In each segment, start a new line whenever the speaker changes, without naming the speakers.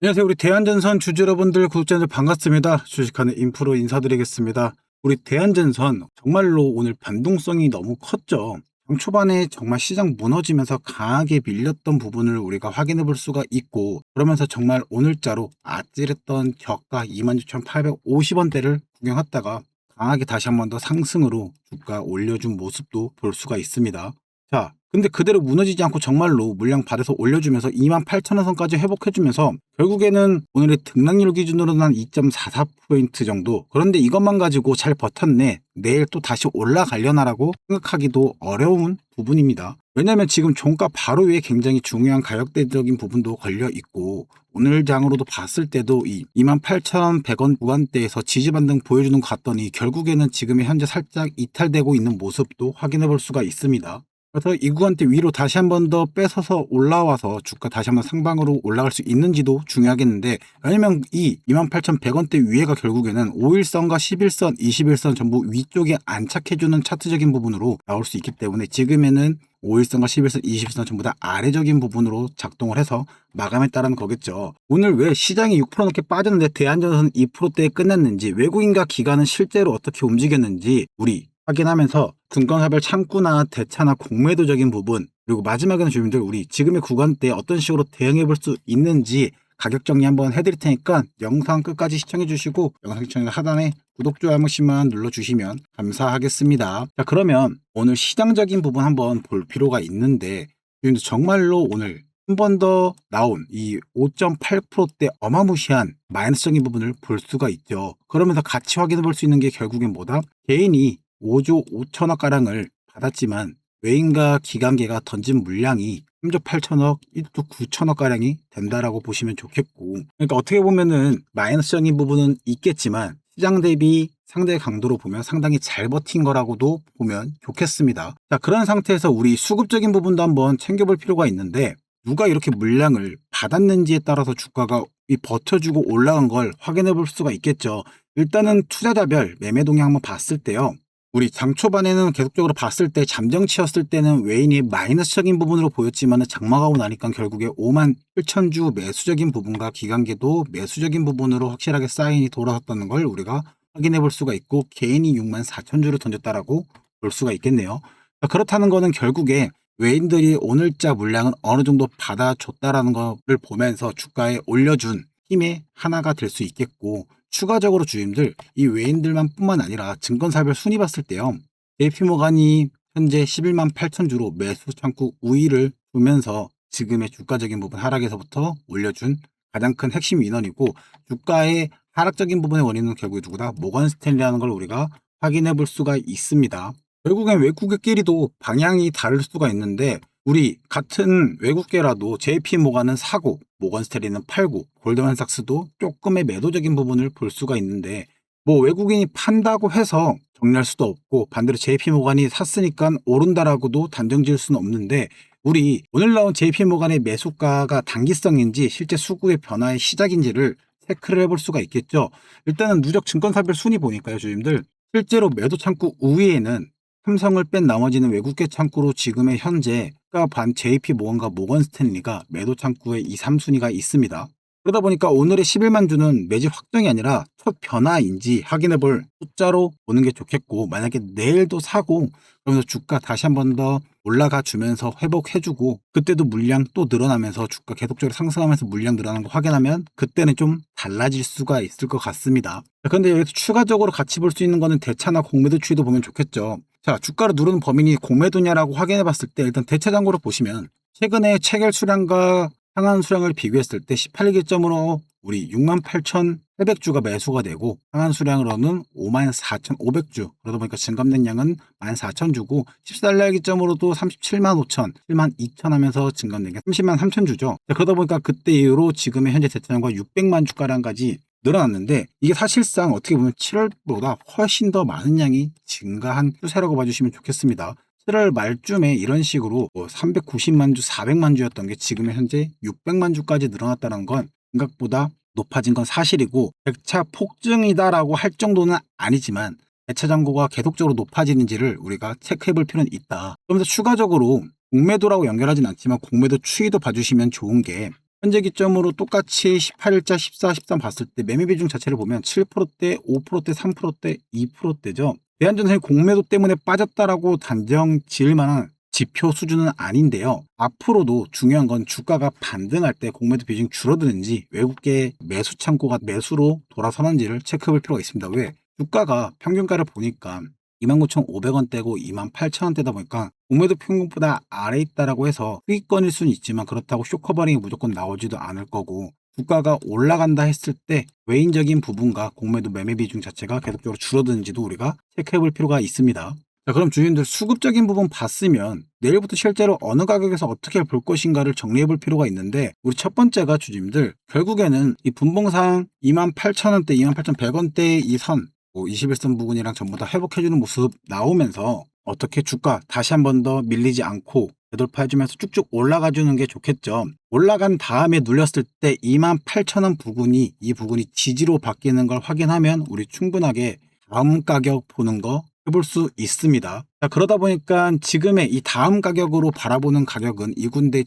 안녕하세요. 우리 대한전선 주주 여러분들, 구독자들 반갑습니다. 주식하는 인프로 인사드리겠습니다. 우리 대한전선 정말로 오늘 변동성이 너무 컸죠. 장 초반에 정말 시장 무너지면서 강하게 밀렸던 부분을 우리가 확인해 볼 수가 있고, 그러면서 정말 오늘자로 아찔했던 저가 26,850원대를 구경했다가 강하게 다시 한 번 더 상승으로 주가 올려준 모습도 볼 수가 있습니다. 자, 근데 그대로 무너지지 않고 정말로 물량 받아서 올려주면서 28,000원 선까지 회복해주면서 결국에는 오늘의 등락률 기준으로는 한 2.44% 정도. 그런데 이것만 가지고 잘 버텼네, 내일 또 다시 올라가려나라고 생각하기도 어려운 부분입니다. 왜냐하면 지금 종가 바로 위에 굉장히 중요한 가격대적인 부분도 걸려 있고, 오늘 장으로도 봤을 때도 이 28,100원 구간대에서 지지 반등 보여주는 것 같더니 결국에는 지금의 현재 살짝 이탈되고 있는 모습도 확인해 볼 수가 있습니다. 그래서 이 구간대 위로 다시 한 번 더 뺏어서 올라와서 주가 다시 한번 상방으로 올라갈 수 있는지도 중요하겠는데, 왜냐면 이 28,100원대 위에가 결국에는 5일선과 11선, 21선 전부 위쪽에 안착해주는 차트적인 부분으로 나올 수 있기 때문에 지금에는 5일선과 11선, 21선 전부 다 아래적인 부분으로 작동을 해서 마감했다는 거겠죠. 오늘 왜 시장이 6% 넘게 빠졌는데 대한전선 2%대에 끝났는지, 외국인과 기관은 실제로 어떻게 움직였는지 우리 확인하면서 증권사별 창구나 대차나 공매도적인 부분, 그리고 마지막에는 주민들 우리 지금의 구간대에 어떤 식으로 대응해 볼 수 있는지 가격 정리 한번 해드릴 테니까 영상 끝까지 시청해 주시고, 영상 시청 하단에 구독, 좋아요 한 번씩만 눌러주시면 감사하겠습니다. 자, 그러면 오늘 시장적인 부분 한번 볼 필요가 있는데, 주민들 정말로 오늘 한 번 더 나온 이 5.8%대 어마무시한 마이너스적인 부분을 볼 수가 있죠. 그러면서 같이 확인해 볼 수 있는 게 결국엔 뭐다? 개인이 5조 5천억 가량을 받았지만 외인과 기관계가 던진 물량이 3조 8천억, 1조 9천억 가량이 된다라고 보시면 좋겠고, 그러니까 어떻게 보면은 마이너스적인 부분은 있겠지만 시장 대비 상대 강도로 보면 상당히 잘 버틴 거라고도 보면 좋겠습니다. 자, 그런 상태에서 우리 수급적인 부분도 한번 챙겨볼 필요가 있는데, 누가 이렇게 물량을 받았는지에 따라서 주가가 이 버텨주고 올라간 걸 확인해 볼 수가 있겠죠. 일단은 투자자별 매매 동향 한번 봤을 때요, 우리 장 초반에는 계속적으로 봤을 때 잠정치였을 때는 외인이 마이너스적인 부분으로 보였지만 장마가고 나니까 결국에 5만 7천주 매수적인 부분과 기관계도 매수적인 부분으로 확실하게 사인이 돌아섰다는 걸 우리가 확인해 볼 수가 있고, 개인이 6만 4천주를 던졌다라고 볼 수가 있겠네요. 그렇다는 거는 결국에 외인들이 오늘자 물량은 어느 정도 받아줬다라는 것을 보면서 주가에 올려준 힘의 하나가 될 수 있겠고, 추가적으로 주임들 이 외인들만 뿐만 아니라 증권사별 순위 봤을 때요, JP모간이 현재 11만 8천 주로 매수 창구 우위를 두면서 지금의 주가적인 부분 하락에서부터 올려준 가장 큰 핵심 인원이고, 주가의 하락적인 부분의 원인은 결국에 누구다? 모건 스탠리라는 걸 우리가 확인해 볼 수가 있습니다. 결국엔 외국계끼리도 방향이 다를 수가 있는데, 우리 같은 외국계라도 JP모간은 사고 모건 스탠리는 팔고 골드만삭스도 조금의 매도적인 부분을 볼 수가 있는데, 뭐 외국인이 판다고 해서 정리할 수도 없고 반대로 JP모간이 샀으니까 오른다라고도 단정 지을 수는 없는데, 우리 오늘 나온 JP모간의 매수가가 단기성인지 실제 수급의 변화의 시작인지를 체크를 해볼 수가 있겠죠. 일단은 누적 증권사별 순위 보니까요, 주님들 실제로 매도 창구 우위에는 삼성을 뺀 나머지는 외국계 창구로 지금의 현재가 반 JP모건과 모건 스탠리가 매도 창구에 이 3순위가 있습니다. 그러다 보니까 오늘의 11만 주는 매집 확정이 아니라 첫 변화인지 확인해 볼 숫자로 보는 게 좋겠고, 만약에 내일도 사고 그러면서 주가 다시 한 번 더 올라가 주면서 회복해주고 그때도 물량 또 늘어나면서 주가 계속적으로 상승하면서 물량 늘어나는 거 확인하면 그때는 좀 달라질 수가 있을 것 같습니다. 그런데 여기서 추가적으로 같이 볼 수 있는 거는 대차나 공매도 추이도 보면 좋겠죠. 자, 주가를 누르는 범인이 공매도냐라고 확인해 봤을 때 일단 대차 잔고를 보시면 최근에 체결 수량과 상한 수량을 비교했을 때 18개점으로 우리 68,800주가 매수가 되고 상한 수량으로는 54,500주, 그러다 보니까 증감된 양은 14,000주고 14일 기점으로도 37만 5천, 7만 2천 하면서 증감된 게 30만 3천 주죠. 그러다 보니까 그때 이후로 지금의 현재 대차량과 600만 주가량까지 늘어났는데, 이게 사실상 어떻게 보면 7월보다 훨씬 더 많은 양이 증가한 추세라고 봐주시면 좋겠습니다. 7월 말쯤에 이런 식으로 390만 주, 400만 주였던 게 지금의 현재 600만 주까지 늘어났다는 건 생각보다 높아진 건 사실이고, 백차 폭증이다라고 할 정도는 아니지만 대차 잔고가 계속적으로 높아지는지를 우리가 체크해 볼 필요는 있다. 그러면서 추가적으로 공매도라고 연결하진 않지만 공매도 추이도 봐주시면 좋은 게, 현재 기점으로 똑같이 18일자 14, 13 봤을 때 매매 비중 자체를 보면 7%대, 5%대, 3%대, 2%대죠. 대한전선이 공매도 때문에 빠졌다라고 단정 지을 만한 지표 수준은 아닌데요. 앞으로도 중요한 건 주가가 반등할 때 공매도 비중이 줄어드는지 외국계 매수 창고가 매수로 돌아서는지를 체크해 볼 필요가 있습니다. 왜? 주가가 평균가를 보니까 29,500원대고 28,000원대다 보니까 공매도 평균보다 아래에 있다라고 해서 수익권일 수는 있지만 그렇다고 쇼커버링이 무조건 나오지도 않을 거고, 주가가 올라간다 했을 때 외인적인 부분과 공매도 매매 비중 자체가 계속적으로 줄어드는지도 우리가 체크해 볼 필요가 있습니다. 자, 그럼 주인들 수급적인 부분 봤으면 내일부터 실제로 어느 가격에서 어떻게 볼 것인가를 정리해 볼 필요가 있는데, 우리 첫 번째가 주주님들 결국에는 이 분봉상 28,000원대, 28,100원대 이 선, 21선 부근이랑 전부 다 회복해주는 모습 나오면서 어떻게 주가 다시 한 번 더 밀리지 않고 되돌파해주면서 쭉쭉 올라가주는 게 좋겠죠. 올라간 다음에 눌렸을 때 28,000원 부근이 이 부분이 지지로 바뀌는 걸 확인하면 우리 충분하게 다음 가격 보는 거 해볼 수 있습니다. 자, 그러다 보니까 지금의 이 다음 가격으로 바라보는 가격은 이 군데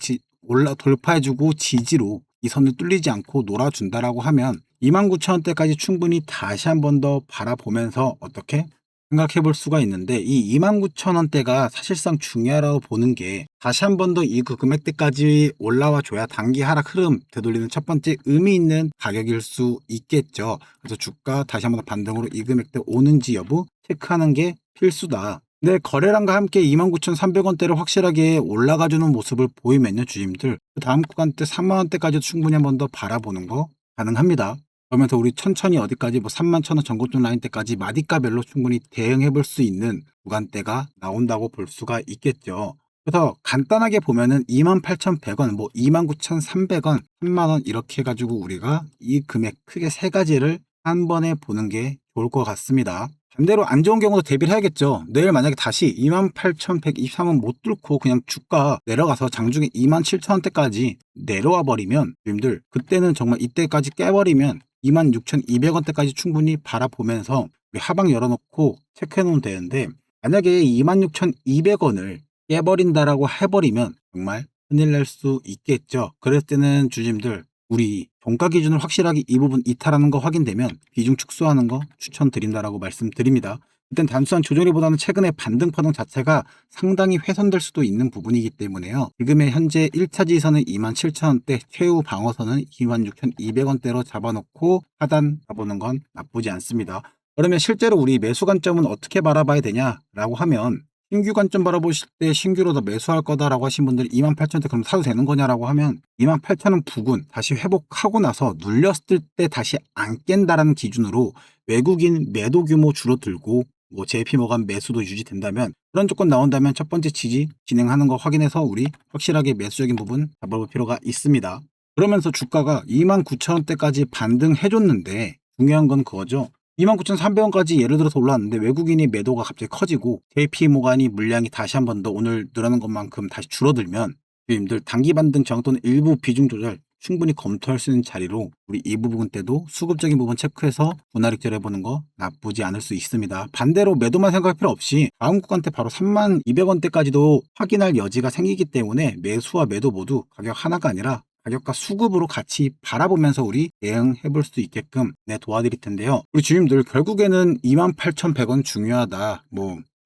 돌파해주고 지지로 이 선을 뚫리지 않고 놀아준다라고 하면 29,000원대까지 충분히 다시 한 번 더 바라보면서 어떻게 생각해 볼 수가 있는데, 이 29,000원대가 사실상 중요하다고 보는 게 다시 한 번 더 이 금액대까지 올라와 줘야 단기 하락 흐름 되돌리는 첫 번째 의미 있는 가격일 수 있겠죠. 그래서 주가 다시 한 번 더 반등으로 이 금액대 오는지 여부 체크하는 게 필수다. 네, 거래량과 함께 29,300원대를 확실하게 올라가주는 모습을 보이면요, 주임들 그 다음 구간대 3만원대까지도 충분히 한 번 더 바라보는 거 가능합니다. 그러면서 우리 천천히 어디까지 31,000원 전고점 라인 때까지 마디가별로 충분히 대응해 볼 수 있는 구간대가 나온다고 볼 수가 있겠죠. 그래서 간단하게 보면은 28,100원, 29,300원, 3만원 이렇게 해가지고 우리가 이 금액 크게 세 가지를 한 번에 보는 게 좋을 것 같습니다. 반대로 안 좋은 경우도 대비를 해야겠죠. 내일 만약에 다시 28,123원 못 뚫고 그냥 주가 내려가서 장중에 27,000원대까지 내려와 버리면, 님들 그때는 정말 이때까지 깨버리면 26,200원대까지 충분히 바라보면서 우리 하방 열어놓고 체크해 놓으면 되는데, 만약에 26,200원을 깨버린다라고 해버리면 정말 큰일 날 수 있겠죠. 그럴 때는 주님들 우리 종가 기준을 확실하게 이 부분 이탈하는 거 확인되면 비중 축소하는 거 추천드린다라고 말씀드립니다. 일단 단순한 조정이보다는 최근에 반등 파동 자체가 상당히 훼손될 수도 있는 부분이기 때문에요. 지금의 현재 1차 지선은 27,000원대, 최후 방어선은 26,200원대로 잡아놓고 하단 가보는 건 나쁘지 않습니다. 그러면 실제로 우리 매수 관점은 어떻게 바라봐야 되냐라고 하면, 신규 관점 바라보실 때 신규로 더 매수할 거다라고 하신 분들이 28,000원대 그럼 사도 되는 거냐라고 하면, 28,000원 부근 다시 회복하고 나서 눌렸을 때 다시 안 깬다라는 기준으로 외국인 매도 규모 줄어들고 JP모간 매수도 유지된다면, 그런 조건 나온다면 첫 번째 지지 진행하는 거 확인해서 우리 확실하게 매수적인 부분 잡아볼 필요가 있습니다. 그러면서 주가가 29,000원대까지 반등해줬는데 중요한 건 그거죠. 29,300원까지 예를 들어서 올라왔는데 외국인이 매도가 갑자기 커지고 JP모간이 물량이 다시 한 번 더 오늘 늘어난 것만큼 다시 줄어들면, 주님들 단기 반등 저항 또는 일부 비중 조절 충분히 검토할 수 있는 자리로 우리 이 부분 때도 수급적인 부분 체크해서 분할 익절 해보는 거 나쁘지 않을 수 있습니다. 반대로 매도만 생각할 필요 없이 다음 구간대 바로 32,200원대까지도 확인할 여지가 생기기 때문에 매수와 매도 모두 가격 하나가 아니라 가격과 수급으로 같이 바라보면서 우리 대응해 볼 수 있게끔 도와드릴 텐데요. 우리 주님들 결국에는 28,100원 중요하다,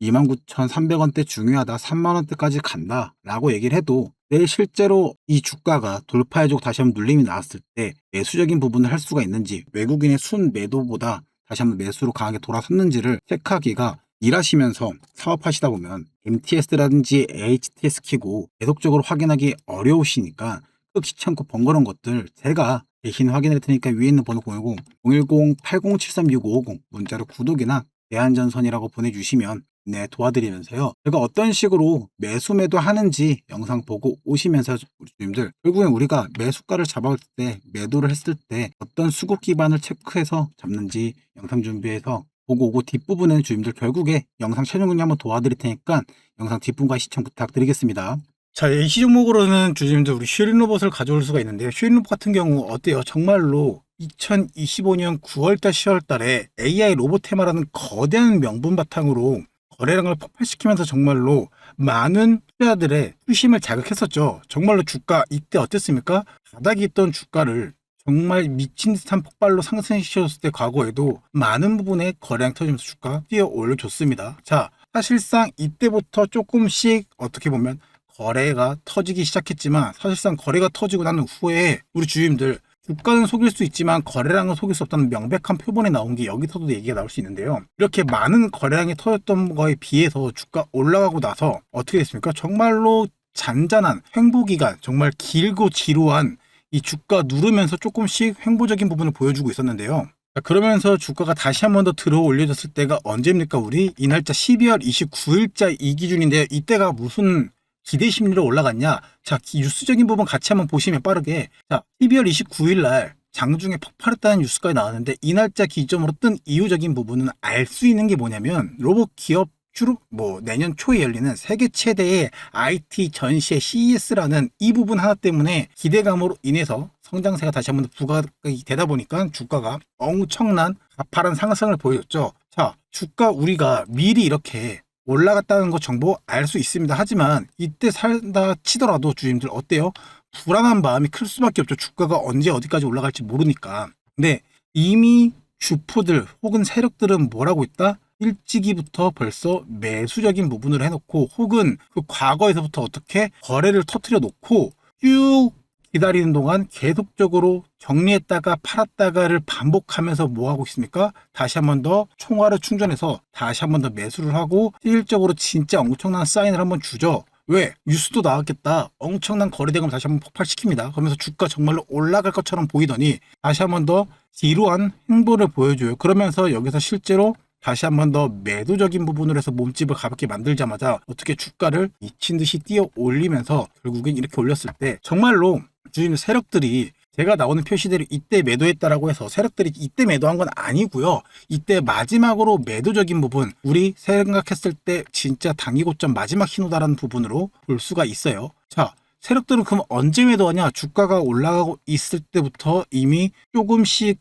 29,300원대 중요하다, 3만원대까지 간다 라고 얘기를 해도 내일 실제로 이 주가가 돌파해주고 다시 한번 눌림이 나왔을 때 매수적인 부분을 할 수가 있는지, 외국인의 순 매도보다 다시 한번 매수로 강하게 돌아섰는지를 체크하기가 일하시면서 사업하시다 보면 MTS라든지 HTS 키고 계속적으로 확인하기 어려우시니까 그 귀찮고 번거로운 것들 제가 대신 확인할 테니까 위에 있는 번호 010-8073-6550 문자로 구독이나 대한전선이라고 보내주시면 도와드리면서요, 제가 어떤 식으로 매수 매도 하는지 영상 보고 오시면서 우리 주님들 결국엔 우리가 매수가를 잡아올 때 매도를 했을 때 어떤 수급 기반을 체크해서 잡는지 영상 준비해서 보고 오고, 뒷부분에는 주님들 결국에 영상 최종 정리 한번 도와드릴 테니까 영상 뒷부분과 시청 부탁드리겠습니다. 자, AC 종목으로는 주주님들 우리 슈린 로봇을 가져올 수가 있는데요. 슈린 로봇 같은 경우 어때요? 정말로 2025년 9월달 10월달에 AI 로봇 테마라는 거대한 명분 바탕으로 거래량을 폭발시키면서 정말로 많은 투자자들의 수심을 자극했었죠. 정말로 주가 이때 어땠습니까? 바닥에 있던 주가를 정말 미친 듯한 폭발로 상승시켰을 때 과거에도 많은 부분에 거래량 터지면서 주가 뛰어 올려줬습니다. 자, 사실상 이때부터 조금씩 어떻게 보면 거래가 터지기 시작했지만 사실상 거래가 터지고 난 후에 우리 주주님들 주가는 속일 수 있지만 거래량은 속일 수 없다는 명백한 표본이 나온 게 여기서도 얘기가 나올 수 있는데요. 이렇게 많은 거래량이 터졌던 거에 비해서 주가 올라가고 나서 어떻게 됐습니까? 정말로 잔잔한 횡보기간, 정말 길고 지루한 이 주가 누르면서 조금씩 횡보적인 부분을 보여주고 있었는데요. 그러면서 주가가 다시 한 번 더 들어 올려졌을 때가 언제입니까? 우리 이 날짜 12월 29일자 이 기준인데요. 이때가 무슨 기대 심리로 올라갔냐? 자, 뉴스적인 부분 같이 한번 보시면 빠르게. 자, 12월 29일 날 장중에 폭발했다는 뉴스까지 나왔는데 이 날짜 기점으로 뜬 이유적인 부분은 알 수 있는 게 뭐냐면 로봇 기업 주로 내년 초에 열리는 세계 최대의 IT 전시회 CES라는 이 부분 하나 때문에 기대감으로 인해서 성장세가 다시 한번 부각이 되다 보니까 주가가 엄청난 가파른 상승을 보여줬죠. 자, 주가 우리가 미리 이렇게 올라갔다는 거 정보 알 수 있습니다. 하지만 이때 살다 치더라도 주주님들 어때요? 불안한 마음이 클 수밖에 없죠. 주가가 언제 어디까지 올라갈지 모르니까. 근데 이미 주포들 혹은 세력들은 뭐라고 있다? 일찍이부터 벌써 매수적인 부분을 해놓고 혹은 그 과거에서부터 어떻게 거래를 터트려 놓고 쭉 기다리는 동안 계속적으로 정리했다가 팔았다가를 반복하면서 뭐 하고 있습니까? 다시 한 번 더 총알을 충전해서 다시 한 번 더 매수를 하고 실질적으로 진짜 엄청난 사인을 한번 주죠. 왜? 뉴스도 나왔겠다. 엄청난 거래대금 다시 한번 폭발시킵니다. 그러면서 주가 정말로 올라갈 것처럼 보이더니 다시 한 번 더 지루한 행보를 보여줘요. 그러면서 여기서 실제로 다시 한 번 더 매도적인 부분으로 해서 몸집을 가볍게 만들자마자 어떻게 주가를 미친 듯이 뛰어 올리면서 결국엔 이렇게 올렸을 때 정말로 주인 세력들이 제가 나오는 표시대로 이때 매도했다라고 해서 세력들이 이때 매도한 건 아니고요. 이때 마지막으로 매도적인 부분 우리 생각했을 때 진짜 단기 고점 마지막 신호다라는 부분으로 볼 수가 있어요. 자, 세력들은 그럼 언제 매도하냐? 주가가 올라가고 있을 때부터 이미 조금씩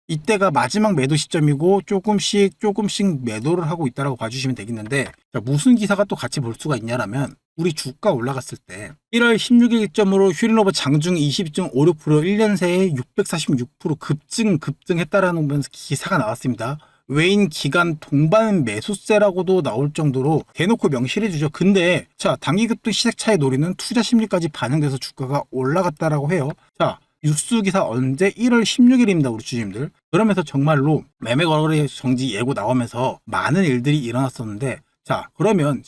이때가 마지막 매도 시점이고 조금씩 매도를 하고 있다라고 봐주시면 되겠는데, 자, 무슨 기사가 또 같이 볼 수가 있냐라면 우리 주가 올라갔을 때 1월 16일 기점으로 휴린로버 장중 22.56% 1년 새에 646% 급등했다라는 기사가 나왔습니다. 외인 기간 동반 매수세라고도 나올 정도로 대놓고 명시를 해주죠. 근데 자, 단기 급등 시세차의 노리는 투자 심리까지 반영돼서 주가가 올라갔다라고 해요. 자, 뉴스 기사 언제? 1월 16일입니다. 우리 주주님들. 그러면서 정말로 매매 거래 정지 예고 나오면서 많은 일들이 일어났었는데, 자, 그러면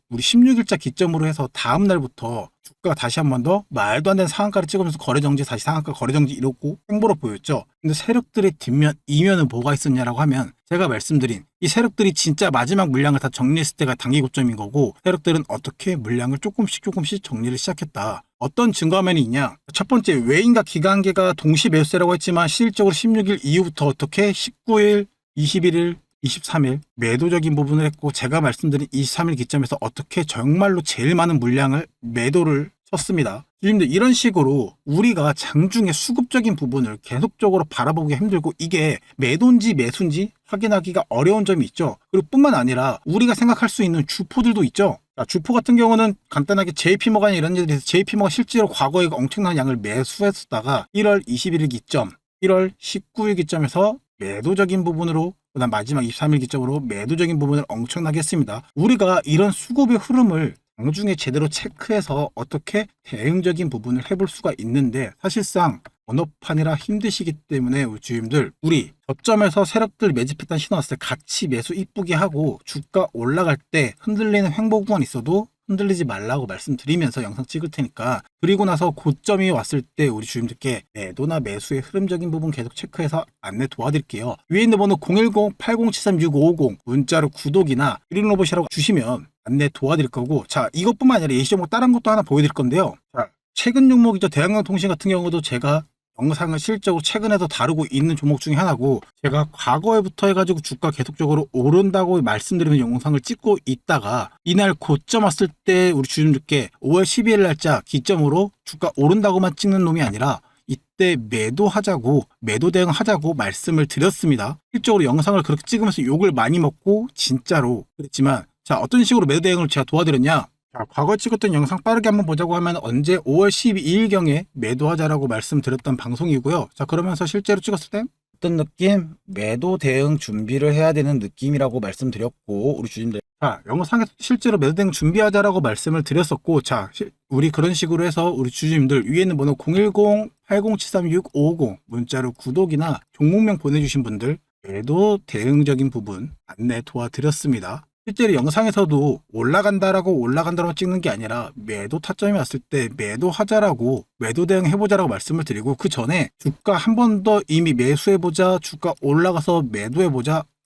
우리 16일자 기점으로 해서 다음 날부터 주가가 다시 한 번 더 말도 안 되는 상한가를 찍으면서 거래정지, 다시 상한가 거래정지 이렇고 행보로 보였죠. 근데 세력들의 뒷면, 이면은 뭐가 있었냐라고 하면 제가 말씀드린 이 세력들이 진짜 마지막 물량을 다 정리했을 때가 단기 고점인 거고, 세력들은 어떻게 물량을 조금씩 정리를 시작했다. 어떤 증거화면이 있냐? 첫 번째, 외인과 기관계가 동시 매수세라고 했지만 실질적으로 16일 이후부터 어떻게 19일, 21일, 23일 매도적인 부분을 했고, 제가 말씀드린 23일 기점에서 어떻게 정말로 제일 많은 물량을 매도를 쳤습니다. 주님들, 이런 식으로 우리가 장중에 수급적인 부분을 계속적으로 바라보기 힘들고 이게 매도인지 매수인지 확인하기가 어려운 점이 있죠. 그리고 뿐만 아니라 우리가 생각할 수 있는 주포들도 있죠. 주포 같은 경우는 간단하게 JP모간이 이런 일들이 있어서 JP모가 실제로 과거에 엄청난 양을 매수했었다가 1월 21일 기점, 1월 19일 기점에서 매도적인 부분으로, 그다음 마지막 23일 기점으로 매도적인 부분을 엄청나게 했습니다. 우리가 이런 수급의 흐름을 장중에 제대로 체크해서 어떻게 대응적인 부분을 해볼 수가 있는데, 사실상 번호판이라 힘드시기 때문에 우리 주임들, 우리 저점에서 세력들 매집했다는 신호 왔을 때 같이 매수 이쁘게 하고 주가 올라갈 때 흔들리는 횡보 구간 있어도 흔들리지 말라고 말씀드리면서 영상 찍을 테니까, 그리고 나서 고점이 왔을 때 우리 주임들께 매도나 매수의 흐름적인 부분 계속 체크해서 안내 도와드릴게요. 위에 있는 번호 010-8073-6550 문자로 구독이나 휴린로봇이라고 주시면 안내 도와드릴 거고, 자, 이것뿐만 아니라 예시 종목 다른 것도 하나 보여드릴 건데요. 자, 최근 종목이죠. 대한강통신 같은 경우도 제가 영상을 실적으로 최근에도 다루고 있는 종목 중에 하나고, 제가 과거에부터 해가지고 주가 계속적으로 오른다고 말씀드리는 영상을 찍고 있다가 이날 고점 왔을 때 우리 주주님들께 5월 12일 날짜 기점으로 주가 오른다고만 찍는 놈이 아니라 이때 매도하자고, 매도 대응하자고 말씀을 드렸습니다. 실적으로 영상을 그렇게 찍으면서 욕을 많이 먹고 진짜로 그랬지만, 자, 어떤 식으로 매도 대응을 제가 도와드렸냐? 자, 과거 찍었던 영상 빠르게 한번 보자고 하면 언제 5월 12일경에 매도하자라고 말씀드렸던 방송이고요. 자, 그러면서 실제로 찍었을 때 어떤 느낌? 매도 대응 준비를 해야 되는 느낌이라고 말씀드렸고, 우리 주님들. 자, 영상에서 실제로 매도 대응 준비하자라고 말씀을 드렸었고, 자, 우리 그런 식으로 해서 우리 주주님들 위에 있는 번호 010-8073-6550 문자로 구독이나 종목명 보내주신 분들 매도 대응적인 부분 안내 도와드렸습니다. 실제로 영상에서도 올라간다라고 찍는 게 아니라 매도 타점이 왔을 때 매도하자라고 매도 대응해보자라고 말씀을 드리고, 그 전에 주가 한 번 더 이미 매수해보자, 주가 올라가서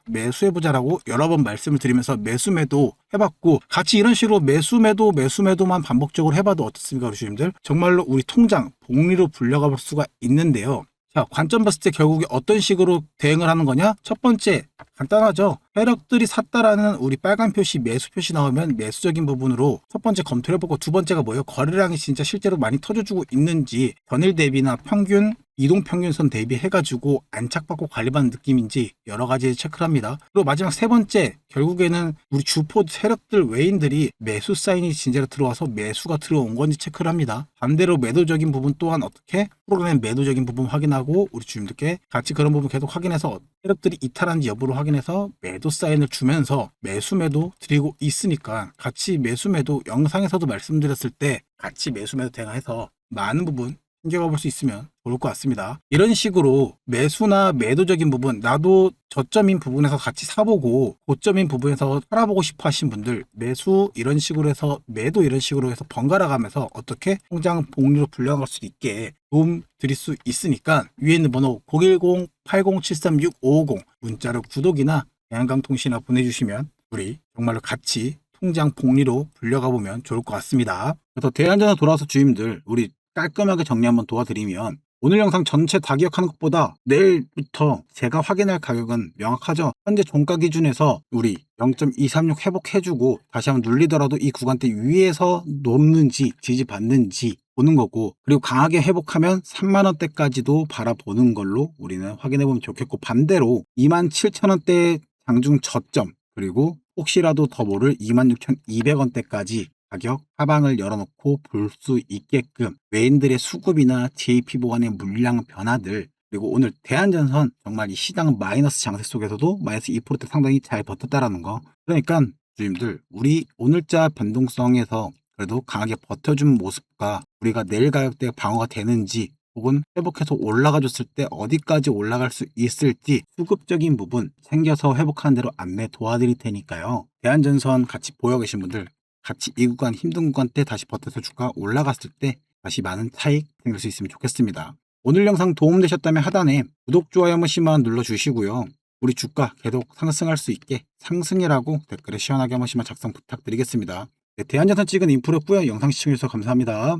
매수해보자라고 여러 번 말씀을 드리면서 매수 매도 해봤고, 같이 이런 식으로 매수 매도만 반복적으로 해봐도 어떻습니까, 우리 주님들? 정말로 우리 통장 복리로 불려가 볼 수가 있는데요. 자, 관점 봤을 때 결국에 어떤 식으로 대응을 하는 거냐? 첫 번째, 간단하죠. 세력들이 샀다라는 우리 빨간 표시, 매수 표시 나오면 매수적인 부분으로 첫 번째 검토해보고, 두 번째가 뭐예요? 거래량이 진짜 실제로 많이 터져주고 있는지, 전일 대비나 평균, 이동평균선 대비해가지고 안착받고 관리받는 느낌인지 여러 가지 체크를 합니다. 그리고 마지막 세 번째, 결국에는 우리 주포 세력들 외인들이 매수 사인이 진짜로 들어와서 매수가 들어온 건지 체크를 합니다. 반대로 매도적인 부분 또한 어떻게? 프로그램 매도적인 부분 확인하고, 우리 주님들께 같이 그런 부분 계속 확인해서 세력들이 이탈한지 여부를 확인해서 매도 사인을 주면서 매수 매도 드리고 있으니까, 같이 매수 매도 영상에서도 말씀드렸을 때 같이 매수 매도 대응해서 많은 부분 챙겨가 볼 수 있으면 좋을 것 같습니다. 이런 식으로 매수나 매도적인 부분, 나도 저점인 부분에서 같이 사보고 고점인 부분에서 팔아보고 싶어 하신 분들, 매수 이런 식으로 해서 매도 이런 식으로 해서 번갈아 가면서 어떻게 통장 복리로 불려갈 수 있게 도움 드릴 수 있으니까, 위에 있는 번호 010-8073-6550 문자로 구독이나 대한강통신이나 보내주시면 우리 정말로 같이 통장 복리로 불려가 보면 좋을 것 같습니다. 그래서 대한전화 돌아와서 주임들, 우리 깔끔하게 정리 한번 도와드리면, 오늘 영상 전체 다 기억하는 것보다 내일부터 제가 확인할 가격은 명확하죠. 현재 종가 기준에서 우리 0.236 회복해주고 다시 한번 눌리더라도 이 구간대 위에서 놓는지 지지받는지 보는 거고, 그리고 강하게 회복하면 3만원대까지도 바라보는 걸로 우리는 확인해보면 좋겠고, 반대로 27,000원대 장중 저점, 그리고 혹시라도 더 모를 26,200원대까지 가격 하방을 열어놓고 볼 수 있게끔 외인들의 수급이나 JP 보관의 물량 변화들, 그리고 오늘 대한전선 정말 이 시장 마이너스 장세 속에서도 마이너스 2%대 상당히 잘 버텼다라는 거. 그러니까 주님들, 우리 오늘자 변동성에서 그래도 강하게 버텨준 모습과 우리가 내일 가격대 방어가 되는지, 혹은 회복해서 올라가줬을 때 어디까지 올라갈 수 있을지 수급적인 부분 챙겨서 회복하는 대로 안내 도와드릴 테니까요. 대한전선 같이 보여 계신 분들, 같이 이 구간 힘든 구간 때 다시 버텨서 주가 올라갔을 때 다시 많은 차익 생길 수 있으면 좋겠습니다. 오늘 영상 도움되셨다면 하단에 구독, 좋아요 한 번씩만 눌러주시고요. 우리 주가 계속 상승할 수 있게 상승이라고 댓글에 시원하게 한 번씩만 작성 부탁드리겠습니다. 네, 대한전선 찍은 인프로였고요. 영상 시청해주셔서 감사합니다.